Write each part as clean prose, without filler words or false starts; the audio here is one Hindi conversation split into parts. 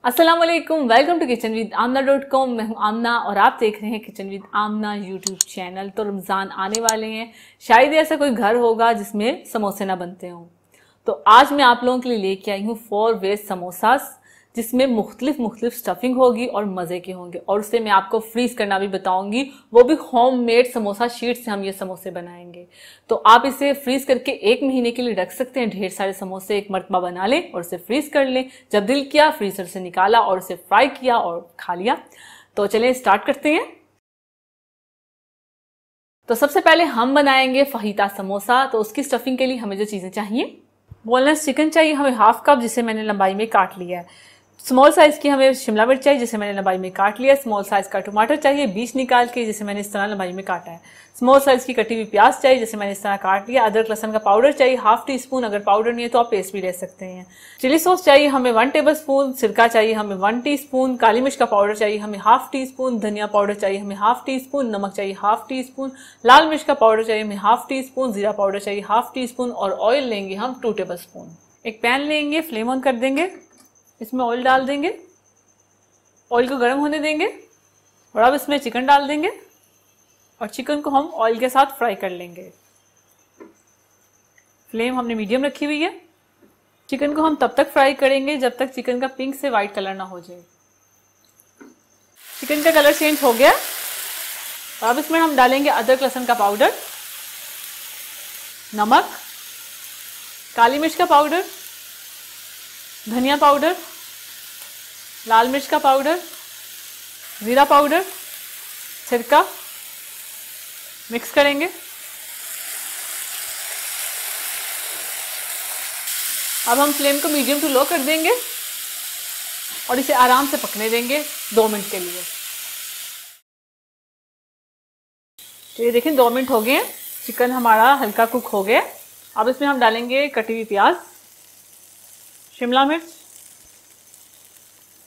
अस्सलाम वालेकुम, welcome to kitchen with Aamna dot com. मैं हूं आमना और आप देख रहे हैं kitchen with Aamna YouTube channel. तो रमज़ान आने वाले हैं, शायद ऐसा कोई घर होगा जिसमें समोसे ना बनते हों। तो आज मैं आप लोगों के लिए लेके आई हूँ 4 वेज समोसास, जिसमें मुख्तलिफ स्टफिंग होगी और मज़े के होंगे। और उससे मैं आपको फ्रीज करना भी बताऊंगी, वो भी होममेड समोसा शीट से हम ये समोसे बनाएंगे। तो आप इसे फ्रीज करके 1 महीने के लिए रख सकते हैं। ढेर सारे समोसे एक मरतबा बना लें और उसे फ्रीज कर लें। जब दिल किया फ्रीजर से निकाला और उसे फ्राई किया और खा लिया। तो चलें स्टार्ट करते हैं। तो सबसे पहले हम बनाएंगे फहीता समोसा। तो उसकी स्टफिंग के लिए हमें जो चीज़ें चाहिए, बोनलेस चिकन चाहिए हमें हाफ कप, जिसे मैंने लंबाई में काट लिया है। स्मॉल साइज की हमें शिमला मिर्च चाहिए, जिसे मैंने लंबाई में काट लिया है। स्मॉल साइज का टमाटर चाहिए बीज निकाल के, जिसे मैंने इस तरह लंबाई में काटा है। स्मॉल साइज की कटी हुई प्याज चाहिए, जिसे मैंने इस तरह काट लिया। अदरक लहसुन का पाउडर चाहिए हाफ टी स्पून, अगर पाउडर नहीं है तो आप पेस्ट भी ले सकते हैं। चिली सॉस चाहिए हमें 1 टेबल स्पून। सिरका चाहिए हमें 1 टी स्पून। काली मिर्च का पाउडर चाहिए हमें हाफ टी स्पून। धनिया पाउडर चाहिए हमें हाफ टी स्पून। नमक चाहिए हाफ टी स्पून। लाल मिर्च का पाउडर चाहिए हमें हाफ टी स्पून। जीरा पाउडर चाहिए हाफ टी स्पून। और ऑयल लेंगे हम 2 टेबल स्पून। एक पैन लेंगे, फ्लेम ऑन कर देंगे, इसमें ऑयल डाल देंगे, ऑयल को गर्म होने देंगे और अब इसमें चिकन डाल देंगे और चिकन को हम ऑयल के साथ फ्राई कर लेंगे। फ्लेम हमने मीडियम रखी हुई है। चिकन को हम तब तक फ्राई करेंगे जब तक चिकन का पिंक से वाइट कलर ना हो जाए। चिकन का कलर चेंज हो गया और अब इसमें हम डालेंगे अदरक लहसुन का पाउडर, नमक, काली मिर्च का पाउडर, धनिया पाउडर, लाल मिर्च का पाउडर, जीरा पाउडर, सिरका। मिक्स करेंगे। अब हम फ्लेम को मीडियम टू लो कर देंगे और इसे आराम से पकने देंगे 2 मिनट के लिए। तो ये देखें 2 मिनट हो गए हैं, चिकन हमारा हल्का कुक हो गया। अब इसमें हम डालेंगे कटी हुई प्याज, शिमला मिर्च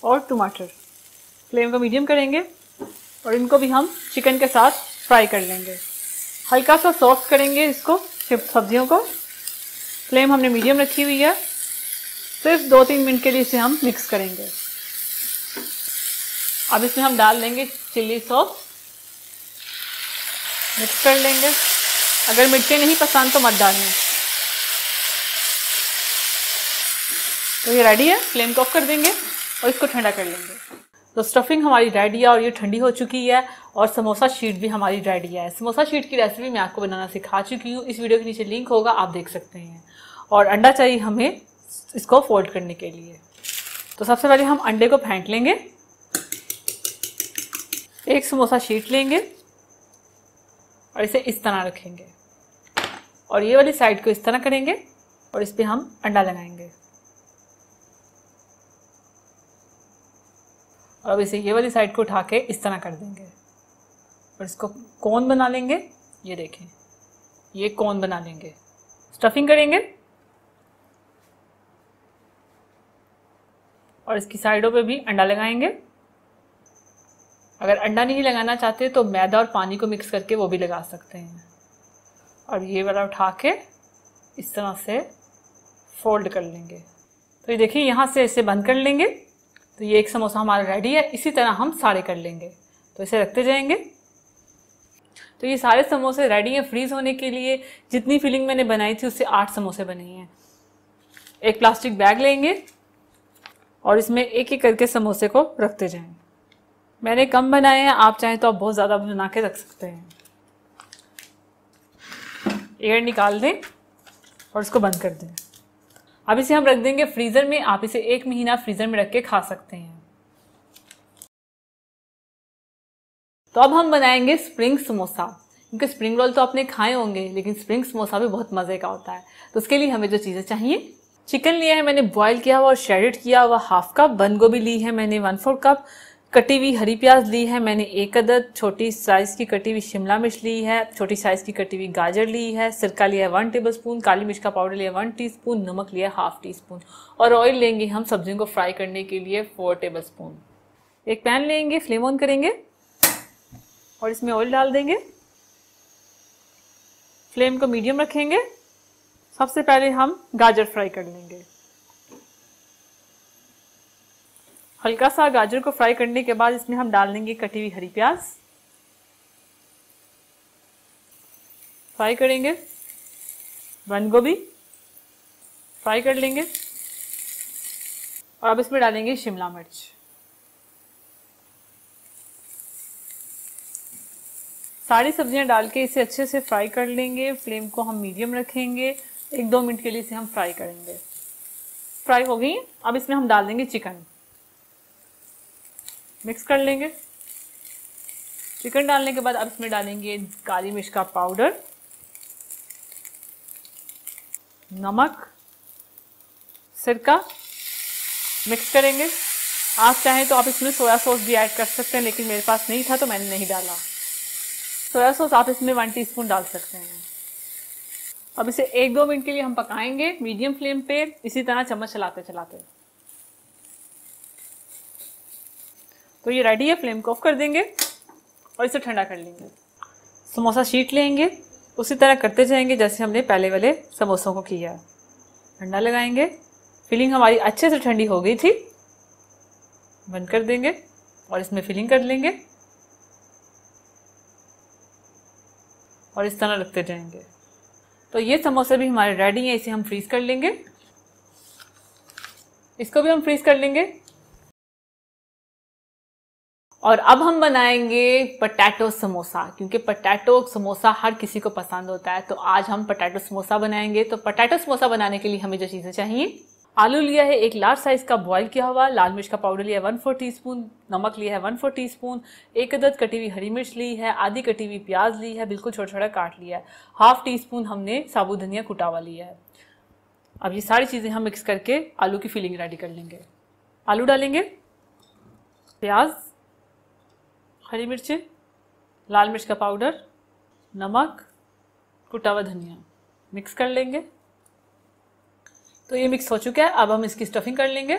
और टमाटर। फ्लेम को मीडियम करेंगे और इनको भी हम चिकन के साथ फ्राई कर लेंगे। हल्का सा सॉफ्ट करेंगे इसको, सब्जियों को। फ्लेम हमने मीडियम रखी हुई है। सिर्फ 2-3 मिनट के लिए इसे हम मिक्स करेंगे। अब इसमें हम डाल देंगे चिल्ली सॉस, मिक्स कर लेंगे। अगर मिर्चें नहीं पसंद तो मत डालें। तो ये रेडी है, फ्लेम को ऑफ कर देंगे और इसको ठंडा कर लेंगे। तो स्टफिंग हमारी रेडी है और ये ठंडी हो चुकी है और समोसा शीट भी हमारी रेडी है। समोसा शीट की रेसिपी मैं आपको बनाना सिखा चुकी हूँ, इस वीडियो के नीचे लिंक होगा, आप देख सकते हैं। और अंडा चाहिए हमें इसको फोल्ड करने के लिए। तो सबसे पहले हम अंडे को फेंट लेंगे, एक समोसा शीट लेंगे और इसे इस तरह रखेंगे और ये वाली साइड को इस तरह करेंगे और इस पर हम अंडा लगाएंगे। और अब इसे ये वाली साइड को उठा के इस तरह कर देंगे और इसको कोन बना लेंगे। ये देखें, ये कोन बना लेंगे। स्टफिंग करेंगे और इसकी साइडों पे भी अंडा लगाएंगे। अगर अंडा नहीं लगाना चाहते तो मैदा और पानी को मिक्स करके वो भी लगा सकते हैं। और ये वाला उठा के इस तरह से फोल्ड कर लेंगे। तो ये देखिए, यहाँ से इसे बंद कर लेंगे। तो ये एक समोसा हमारा रेडी है। इसी तरह हम सारे कर लेंगे। तो इसे रखते जाएंगे। तो ये सारे समोसे रेडी हैं फ्रीज होने के लिए। जितनी फिलिंग मैंने बनाई थी उससे 8 समोसे बने हैं। एक प्लास्टिक बैग लेंगे और इसमें एक एक करके समोसे को रखते जाएं। मैंने कम बनाए हैं, आप चाहें तो आप बहुत ज़्यादा बना के रख सकते हैं। एयर निकाल दें और इसको बंद कर दें। अब इसे हम रख देंगे फ्रीज़र में। आप इसे 1 महीना फ्रीज़र में रख के खा सकते हैं। तो अब हम बनाएंगे स्प्रिंग समोसा। क्योंकि स्प्रिंग रोल तो आपने खाए होंगे, लेकिन स्प्रिंग समोसा भी बहुत मज़े का होता है। तो उसके लिए हमें जो चीज़ें चाहिए, चिकन लिया है मैंने बॉयल किया हुआ और श्रेडेड किया हुआ हाफ कप। बंद गोभी ली है मैंने 1/4 कप। कटी हुई हरी प्याज ली है मैंने 1 अदद। छोटी साइज़ की कटी हुई शिमला मिर्च ली है। छोटी साइज़ की कटी हुई गाजर ली है। सिरका लिया है 1 टेबल स्पून। काली मिर्च का पाउडर लिया 1 टीस्पून। नमक लिया हाफ टी स्पून। और ऑयल लेंगे हम सब्जियों को फ्राई करने के लिए 4 टेबल स्पून। एक पैन लेंगे, फ्लेम ऑन करेंगे और इसमें ऑयल डाल देंगे। फ्लेम को मीडियम रखेंगे। सबसे पहले हम गाजर फ्राई कर लेंगे। हल्का सा गाजर को फ्राई करने के बाद इसमें हम डाल देंगे कटी हुई हरी प्याज, फ्राई करेंगे। बंद गोभी फ्राई कर लेंगे और अब इसमें डालेंगे शिमला मिर्च। सारी सब्जियां डाल के इसे अच्छे से फ्राई कर लेंगे। फ्लेम को हम मीडियम रखेंगे। 1-2 मिनट के लिए इसे हम फ्राई करेंगे। फ्राई हो गई। अब इसमें हम डाल देंगे चिकन, मिक्स कर लेंगे। चिकन डालने के बाद अब इसमें डालेंगे काली मिर्च का पाउडर, नमक, सिरका, मिक्स करेंगे। आप चाहें तो आप इसमें सोया सॉस भी ऐड कर सकते हैं, लेकिन मेरे पास नहीं था तो मैंने नहीं डाला। सोया सॉस आप इसमें 1 टीस्पून डाल सकते हैं। अब इसे 1-2 मिनट के लिए हम पकाएंगे मीडियम फ्लेम पे, इसी तरह चम्मच चलाते चलाते। तो ये रेडी है। फ्लेम को ऑफ कर देंगे और इसे ठंडा कर लेंगे। समोसा शीट लेंगे, उसी तरह करते जाएंगे जैसे हमने पहले वाले समोसों को किया। ठंडा लगाएंगे। फिलिंग हमारी अच्छे से ठंडी हो गई थी। बंद कर देंगे और इसमें फिलिंग कर लेंगे और इस तरह रखते जाएंगे। तो ये समोसे भी हमारे रेडी हैं। इसे हम फ्रीज कर लेंगे। इसको भी हम फ्रीज कर लेंगे। और अब हम बनाएंगे पोटैटो समोसा, क्योंकि पोटैटो समोसा हर किसी को पसंद होता है। तो आज हम पोटैटो समोसा बनाएंगे। तो पोटैटो समोसा बनाने के लिए हमें जो चीजें चाहिए, आलू लिया है 1 लार्ज साइज का बॉईल किया हुआ, लाल मिर्च का पाउडर लिया है 1/4 टीस्पून, नमक लिया है 1/4 टीस्पून, 1 अदद कटी हुई हरी मिर्च ली है, आधी कटी हुई प्याज ली है, बिल्कुल छोटा छोटा काट लिया है, 1/2 टीस्पून हमने साबुत धनिया कुटा हुआ लिया है। अब ये सारी चीजें हम मिक्स करके आलू की फिलिंग रेडी कर लेंगे। आलू डालेंगे, प्याज, हरी मिर्चें, लाल मिर्च का पाउडर, नमक, कुटा हुआ धनिया, मिक्स कर लेंगे। तो ये मिक्स हो चुका है। अब हम इसकी स्टफिंग कर लेंगे।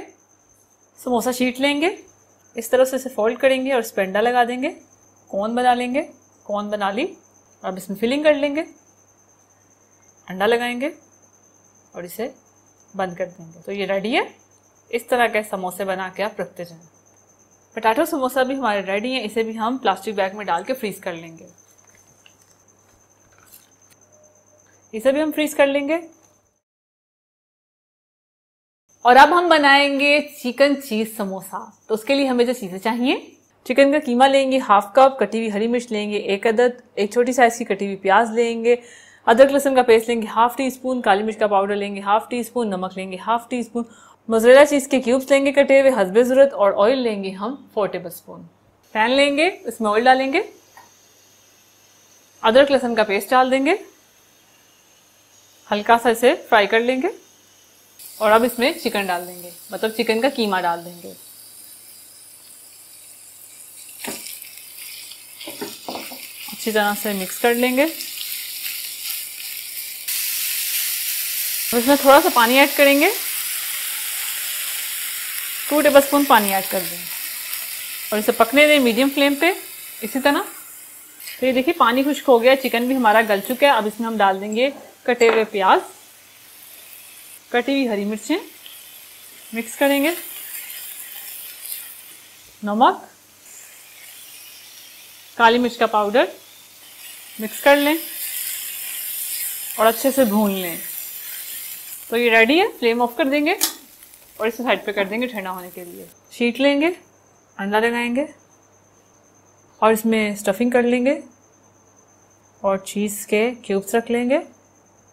समोसा शीट लेंगे, इस तरह से इसे फोल्ड करेंगे और इस पर अंडा लगा देंगे। कोन बना लेंगे, कोन बना ली। अब इसमें फिलिंग कर लेंगे, अंडा लगाएंगे और इसे बंद कर देंगे। तो ये रेडी है। इस तरह के समोसे बना के आप रखते जाएं। पोटैटो समोसा भी हमारे रेडी हैं। इसे भी हम प्लास्टिक बैग में डाल के फ्रीज कर लेंगे। इसे भी हम फ्रीज कर लेंगे। और अब हम बनाएंगे चिकन चीज समोसा। तो उसके लिए हमें जो चीजें चाहिए, चिकन का कीमा लेंगे 1/2 कप, कटी हुई हरी मिर्च लेंगे 1 अदद, 1 छोटी साइज की कटी हुई प्याज लेंगे, अदरक लहसुन का पेस्ट लेंगे 1/2 टीस्पून, काली मिर्च का पाउडर लेंगे 1/2 टीस्पून, नमक लेंगे 1/2 टीस्पून, मोज़रेला चीज के क्यूब्स लेंगे कटे हुए हस्बे ज़रूरत, और ऑयल लेंगे हम 4 टेबल स्पून। पैन लेंगे, इसमें ऑयल डालेंगे, अदरक लहसुन का पेस्ट डाल देंगे, हल्का सा इसे फ्राई कर लेंगे और अब इसमें चिकन डाल देंगे, मतलब चिकन का कीमा डाल देंगे। अच्छी तरह से मिक्स कर लेंगे। अब इसमें थोड़ा सा पानी ऐड करेंगे, 2 टेबल स्पून पानी ऐड कर देंगे और इसे पकने दें मीडियम फ्लेम पे इसी तरह। तो ये देखिए पानी खुश्क हो गया, चिकन भी हमारा गल चुका है। अब इसमें हम डाल देंगे कटे हुए प्याज, कटी हुई हरी मिर्चें, मिक्स करेंगे, नमक, काली मिर्च का पाउडर, मिक्स कर लें और अच्छे से भून लें। तो ये रेडी है। फ्लेम ऑफ कर देंगे और इसे साइड पे कर देंगे ठंडा होने के लिए। शीट लेंगे, अंडा लगाएंगे और इसमें स्टफिंग कर लेंगे और चीज़ के क्यूब्स रख लेंगे।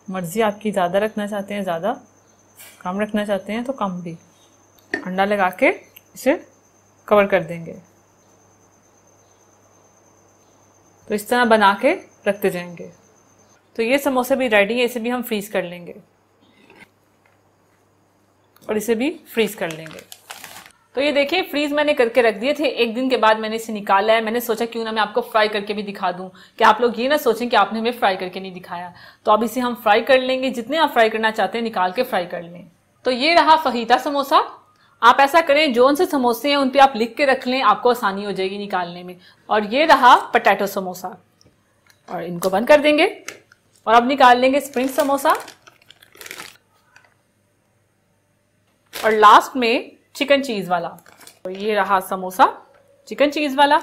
मर्जी आपकी, ज़्यादा रखना चाहते हैं ज़्यादा, कम रखना चाहते हैं तो कम भी। अंडा लगा के इसे कवर कर देंगे। तो इस तरह बना के रखते जाएंगे। तो ये समोसे भी रेडी है। इसे भी हम फ्रीज कर लेंगे और इसे भी फ्रीज कर लेंगे। तो ये देखिए फ्रीज मैंने करके रख दिए थे। 1 दिन के बाद मैंने इसे निकाला है। मैंने सोचा क्यों ना मैं आपको फ्राई करके भी दिखा दूं, कि आप लोग ये ना सोचें कि आपने हमें फ्राई करके नहीं दिखाया। तो अब इसे हम फ्राई कर लेंगे। जितने आप फ्राई करना चाहते हैं निकाल के फ्राई कर लें। तो ये रहा फहीता समोसा। आप ऐसा करें, जो से समोसे हैं उन पे आप लिख के रख लें, आपको आसानी हो जाएगी निकालने में। और ये रहा पोटैटो समोसा। और इनको बंद कर देंगे और अब निकाल लेंगे स्प्रिंग समोसा और लास्ट में चिकन चीज वाला। तो ये रहा समोसा चिकन चीज़ वाला।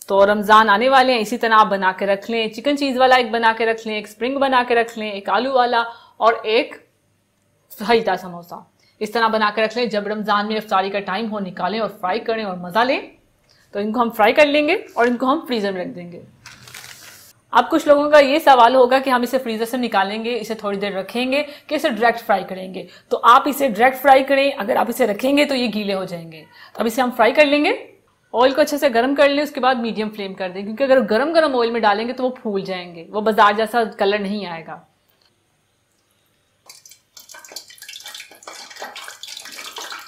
तो रमज़ान आने वाले हैं, इसी तरह आप बना के रख लें। चिकन चीज़ वाला एक बना के रख लें, एक स्प्रिंग बना के रख लें, एक आलू वाला और एक फहीता समोसा। इस तरह बना के रख लें। जब रमज़ान में इफ्तारी का टाइम हो निकालें और फ्राई करें और मज़ा लें। तो इनको हम फ्राई कर लेंगे और इनको हम फ्रीज़र में रख देंगे। अब कुछ लोगों का ये सवाल होगा कि हम इसे फ्रीज़र से निकालेंगे, इसे थोड़ी देर रखेंगे कि इसे डायरेक्ट फ्राई करेंगे। तो आप इसे डायरेक्ट फ्राई करें। अगर आप इसे रखेंगे तो ये गीले हो जाएंगे। तो अब इसे हम फ्राई कर लेंगे। ऑयल को अच्छे से गर्म कर लें, उसके बाद मीडियम फ्लेम कर दें, क्योंकि अगर गरम गरम ऑयल में डालेंगे तो वो फूल जाएंगे, वो बाजार जैसा कलर नहीं आएगा।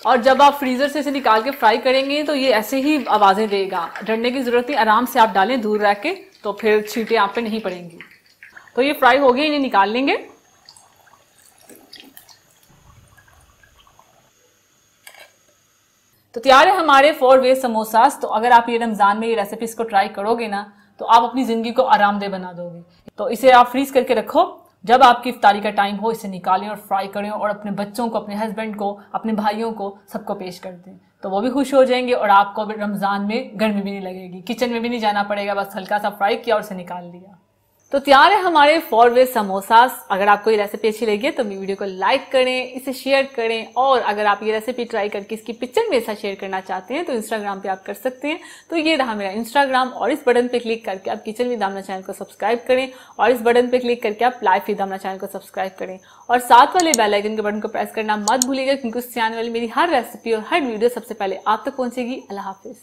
और जब आप फ्रीजर से इसे निकाल के फ्राई करेंगे तो ये ऐसे ही आवाजें देगा। डरने की जरूरत नहीं, आराम से आप डालें दूर रह के, तो फिर छींटे आप पे नहीं पड़ेंगी। तो ये फ्राई हो गए, इन्हें निकाल लेंगे। तो तैयार है हमारे 4 वे समोसास। तो अगर आप ये रमजान में ये रेसिपीज को ट्राई करोगे ना, तो आप अपनी जिंदगी को आरामदेह बना दोगे। तो इसे आप फ्रीज करके रखो, जब आपकी इफ्तारी का टाइम हो इसे निकालें और फ्राई करें और अपने बच्चों को, अपने हस्बैंड को, अपने भाइयों को, सबको पेश कर दें। तो वो भी खुश हो जाएंगे और आपको रमजान में गर्मी भी नहीं लगेगी, किचन में भी नहीं जाना पड़ेगा, बस हल्का सा फ्राई किया और उसे निकाल लिया। तो तैयार है हमारे 4 वे समोसास। अगर आपको ये रेसिपी अच्छी लगी तो मेरी वीडियो को लाइक करें, इसे शेयर करें, और अगर आप ये रेसिपी ट्राई करके इसकी पिक्चर मेरे साथ शेयर करना चाहते हैं तो इंस्टाग्राम पे आप कर सकते हैं। तो ये रहा मेरा इंस्टाग्राम, और इस बटन पे क्लिक करके आप किचन विद आमना चैनल को सब्सक्राइब करें, और इस बटन पे क्लिक करके आप लाइफ विद आमना चैनल को सब्सक्राइब करें, और साथ वाले बेल आइकन के बटन को प्रेस करना मत भूलिएगा, क्योंकि उससे आने वाली मेरी हर रेसिपी और हर वीडियो सबसे पहले आप तक पहुंचेगी। अल्लाह हाफिज।